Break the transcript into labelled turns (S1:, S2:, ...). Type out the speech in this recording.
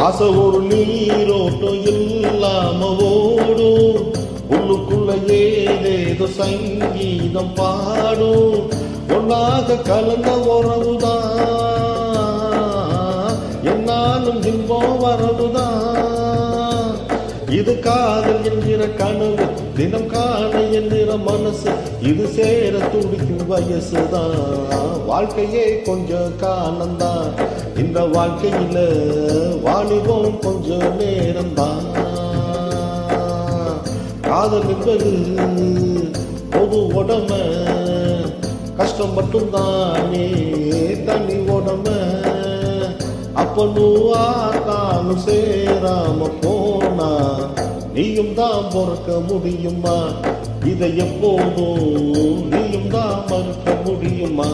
S1: ஆசை ஒரு நீரோட்டம் இல்லாம ஓடும், உள்ளுக்குள்ள ஏதேதோ சங்கீதம் பாடும். ஒன்னாக கலந்த உறவுதான் என்னாலும் இன்பம் வரவுதான். இது காதல் என்கிற கனவு, தினம் காண என்கிற மனசு, இது சேர துடிக்கும் வயசுதான். வாழ்க்கையே கொஞ்சம் காணந்தான், இந்த வாழ்க்கையில வாலிபம் கொஞ்சம் நேரம்தான். காதல் என்பது பொது உடம, கஷ்டம் மட்டும்தானே தனி உடம. அப்பனும் சேராம போனா நீயும் தான் பொறுக்க முடியுமா? இதை எப்போதும் நீயும் தான் மறுக்க முடியுமா?